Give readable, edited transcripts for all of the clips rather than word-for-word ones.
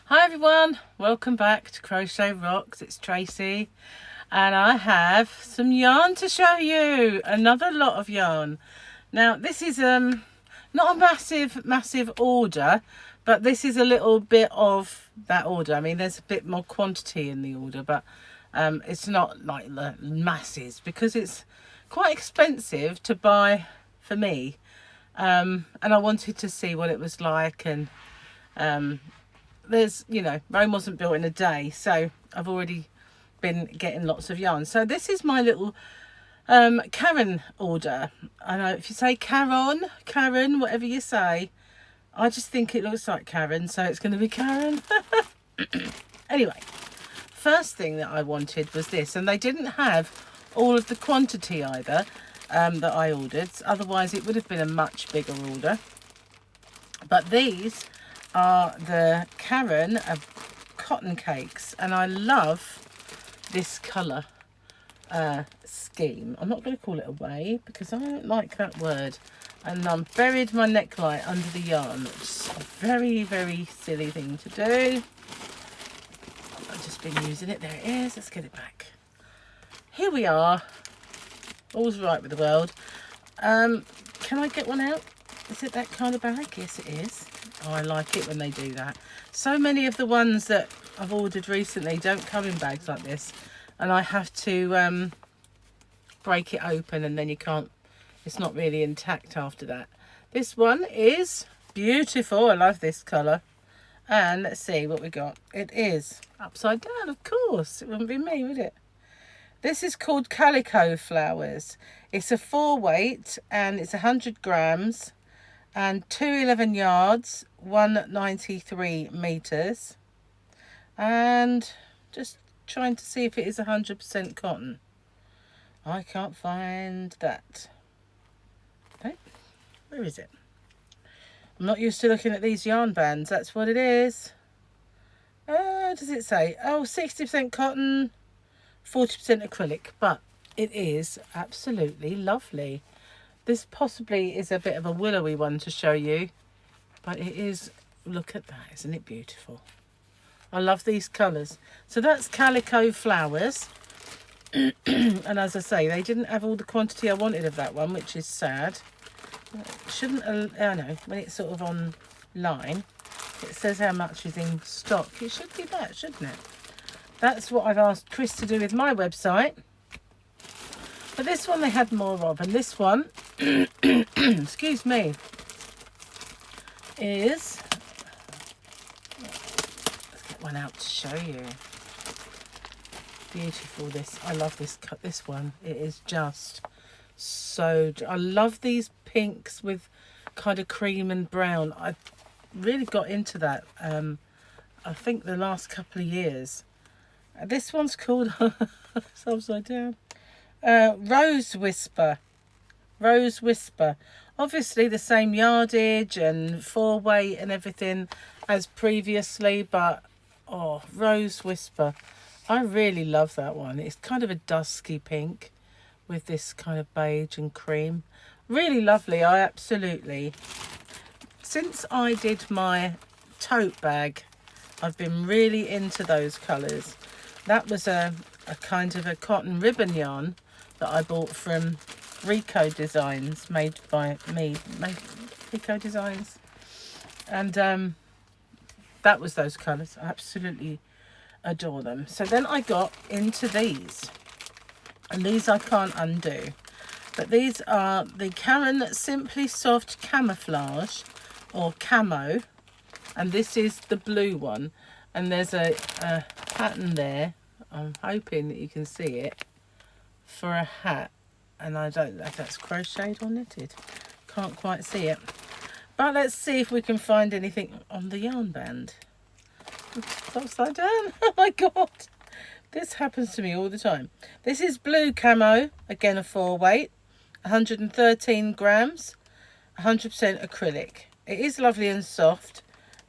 Hi everyone, welcome back to Crochet Rocks. It's Tracy and I have some yarn to show you. Another lot of yarn. Now this is not a massive order, but this is a little bit of that order. I mean, there's a bit more quantity in the order, but it's not like the masses because it's quite expensive to buy for me. And I wanted to see what it was like, and there's, you know, Rome wasn't built in a day, so I've already been getting lots of yarn. So this is my little Caron order. I know if you say Caron, whatever you say, I just think it looks like Caron, so it's going to be Caron. Anyway, first thing that I wanted was this, and they didn't have all of the quantity either that I ordered, otherwise it would have been a much bigger order. But these are the Caron cotton cakes, and I love this colour scheme. I'm not going to call it a wave because I don't like that word, and I'm buried my neckline under the yarn, which is a very silly thing to do. I've just been using it. There it is. Let's get it back. Here we are. All's right with the world. Can I get one out? Is it that kind of bag? Yes, it is. Oh, I like it when they do that. So many of the ones that I've ordered recently don't come in bags like this, and I have to break it open, and then you can't, it's not really intact after that. This one is beautiful. I love this colour. And let's see what we got. It is upside down, of course. It wouldn't be me, would it? This is called Calico Flowers. It's a 4-weight and it's 100 grams and 211 yards, 193 meters. And just trying to see if it is 100% cotton. I can't find that. Okay, where is it? I'm not used to looking at these yarn bands. That's what it is. Does it say? Oh, 60% cotton, 40% acrylic, but it is absolutely lovely. This possibly is a bit of a willowy one to show you, but it is, look at that, isn't it beautiful? I love these colours. So that's Calico Flowers. And as I say, they didn't have all the quantity I wanted of that one, which is sad. Shouldn't, I know, when it's sort of online, it says how much is in stock. It should be that, shouldn't it? That's what I've asked Chris to do with my website. But this one they had more of, and this one, excuse me, is, let's get one out to show you. Beautiful, this, I love this one. It is just so, I love these pinks with kind of cream and brown. I really got into that, I think the last couple of years. This one's called, it's upside down, Rose Whisper. Rose Whisper. Obviously the same yardage and 4-weight and everything as previously, but oh, Rose Whisper. I really love that one. It's kind of a dusky pink with this kind of beige and cream. Really lovely. I absolutely, since I did my tote bag, I've been really into those colours. That was a kind of a cotton ribbon yarn that I bought from Rico Designs, made by me, Rico Designs. And that was those colours. I absolutely adore them. So then I got into these, and these I can't undo. But these are the Caron Simply Soft Camouflage, or Camo, and this is the blue one. And there's a pattern there. I'm hoping that you can see it for a hat, and I don't know if that's crocheted or knitted. Can't quite see it. But let's see if we can find anything on the yarn band. It's upside down. Oh my god, this happens to me all the time. This is blue camo, again a 4-weight, 113 grams, 100% acrylic. It is lovely and soft,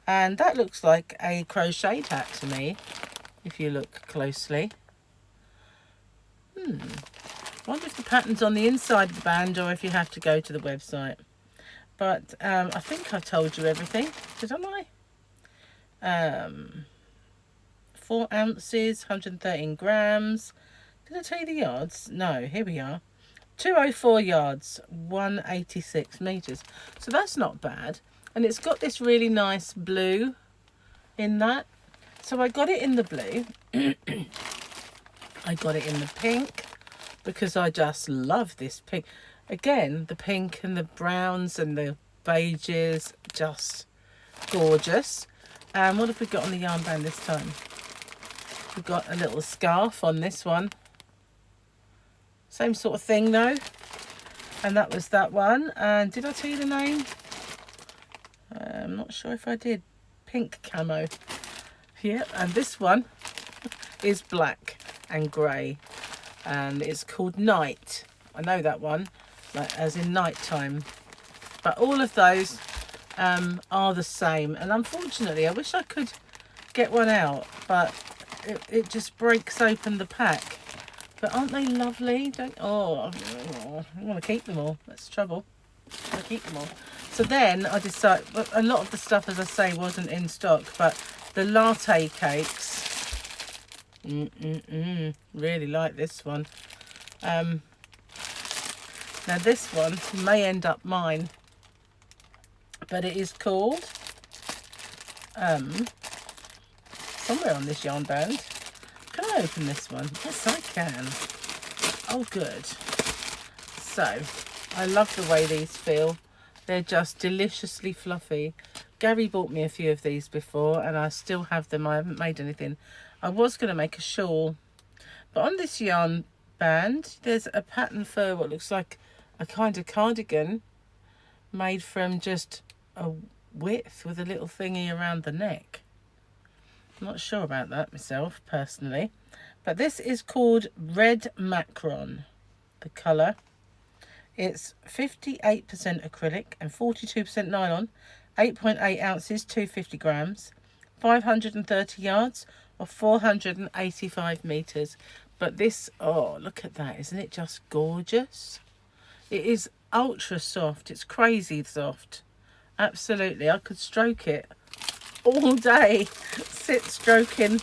and that looks like a crocheted hat to me if you look closely. I wonder if the pattern's on the inside of the band or if you have to go to the website. But I think I told you everything, didn't I? 4 ounces, 113 grams. Did I tell you the yards? No, here we are. 204 yards, 186 meters. So that's not bad. And it's got this really nice blue in that. So I got it in the blue. I got it in the pink because I just love this pink. Again, the pink and the browns and the beiges, just gorgeous. And what have we got on the yarn band this time? We've got a little scarf on this one. Same sort of thing though. And that was that one. And did I tell you the name? I'm not sure if I did. Pink camo. Yeah, and this one is black and grey. And it's called Night. I know that one, like as in night time. But all of those are the same. And unfortunately, I wish I could get one out, but it just breaks open the pack. But aren't they lovely? I want to keep them all. That's the trouble. I keep them all. So then I decided, a lot of the stuff, as I say, wasn't in stock, but the Latte Cakes, really like this one. Now this one may end up mine, but it is called, somewhere on this yarn band. Can I open this one? Yes, I can. Oh, good. So, I love the way these feel. They're just deliciously fluffy. Gary bought me a few of these before, and I still have them. I haven't made anything. I was going to make a shawl. But on this yarn band, there's a pattern for what looks like a kind of cardigan made from just a width with a little thingy around the neck. I'm not sure about that myself, personally. But this is called Red Macron, the colour. It's 58% acrylic and 42% nylon, 8.8 ounces, 250 grams, 530 yards or 485 metres. But this, oh, look at that. Isn't it just gorgeous? It is ultra soft. It's crazy soft. Absolutely. I could stroke it all day. Sit stroking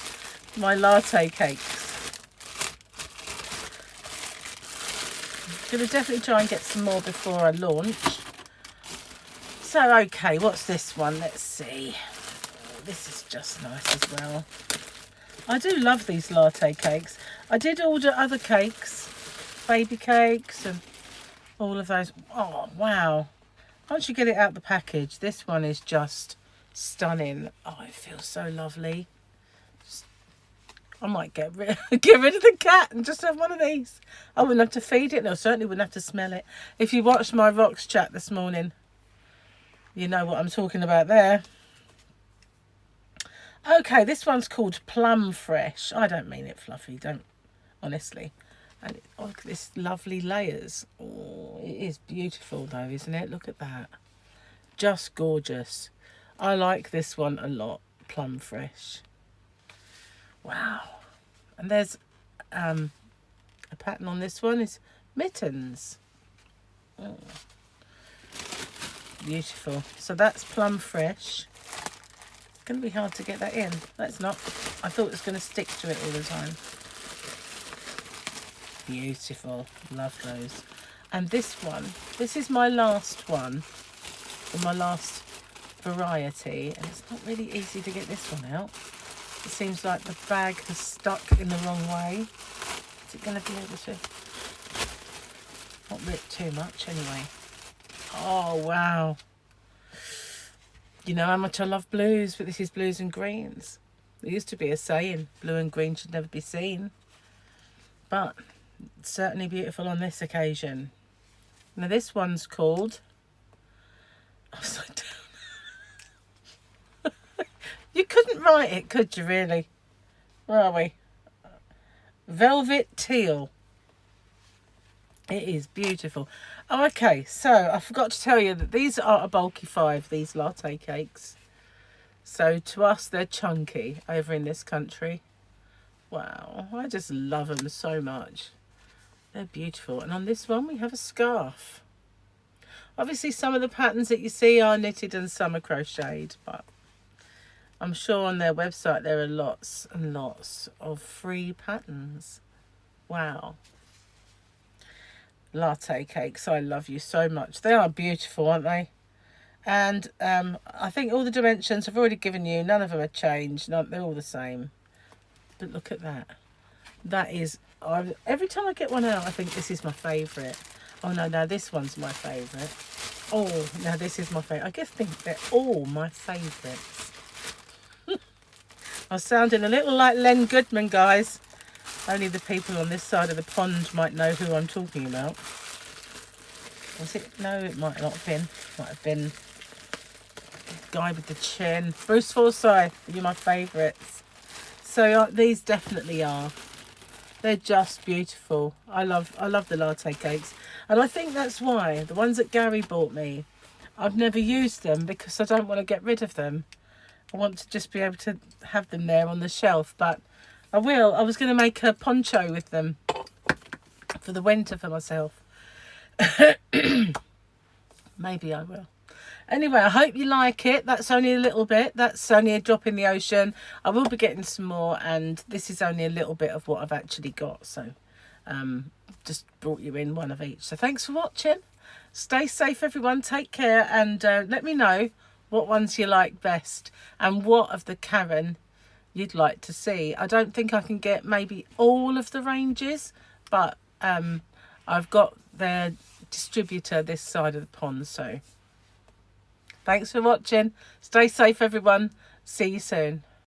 my latte cakes. Gonna definitely try and get some more before I launch. So okay, what's this one? Let's see. Oh, this is just nice as well. I do love these latte cakes. I did order other cakes, baby cakes and all of those. Oh wow. Once you get it out the package, this one is just stunning. Oh, it feels so lovely. I might get rid of the cat and just have one of these. I wouldn't have to feed it. No, certainly wouldn't have to smell it. If you watched my rocks chat this morning, you know what I'm talking about there. Okay, this one's called Plum Fresh. I don't mean it fluffy, don't, honestly. And oh, look at this lovely layers. Oh, it is beautiful though, isn't it? Look at that. Just gorgeous. I like this one a lot. Plum Fresh. Wow. And there's a pattern on this one is mittens. Oh. Beautiful. So that's Plum Fresh. It's going to be hard to get that in. That's not. I thought it was going to stick to it all the time. Beautiful. Love those. And this one, this is my last one, or my last variety, and it's not really easy to get this one out. It seems like the bag has stuck in the wrong way. Is it going to be able to not rip too much anyway? Oh, wow. You know how much I love blues, but this is blues and greens. There used to be a saying, blue and green should never be seen. But it's certainly beautiful on this occasion. Now this one's called... Upside down. You couldn't write it, could you, really? Where are we? Velvet Teal. It is beautiful. Oh, okay, so I forgot to tell you that these are a bulky 5, these latte cakes. So to us, they're chunky over in this country. Wow, I just love them so much. They're beautiful. And on this one, we have a scarf. Obviously, some of the patterns that you see are knitted and some are crocheted, but I'm sure on their website there are lots and lots of free patterns. Wow. Latte Cakes, I love you so much. They are beautiful, aren't they? And I think all the dimensions I've already given you. None of them are changed. No, they're all the same. But look at that. That is, every time I get one out, I think this is my favourite. Oh, no, this one's my favourite. Oh, now this is my favourite. I guess they're all my favourites. I'm sounding a little like Len Goodman, guys. Only the people on this side of the pond might know who I'm talking about. Was it? No, it might not have been. Might have been the guy with the chin. Bruce Forsyth, you're my favourites. So these definitely are. They're just beautiful. I love the latte cakes. And I think that's why the ones that Gary bought me, I've never used them because I don't want to get rid of them. I want to just be able to have them there on the shelf, but I will. I was going to make a poncho with them for the winter for myself. Maybe I will. Anyway, I hope you like it. That's only a little bit. That's only a drop in the ocean. I will be getting some more, and this is only a little bit of what I've actually got. So just brought you in one of each. So thanks for watching. Stay safe, everyone. Take care, and let me know what ones you like best and what of the Caron you'd like to see. I don't think I can get maybe all of the ranges, but I've got their distributor this side of the pond. So thanks for watching. Stay safe, everyone. See you soon.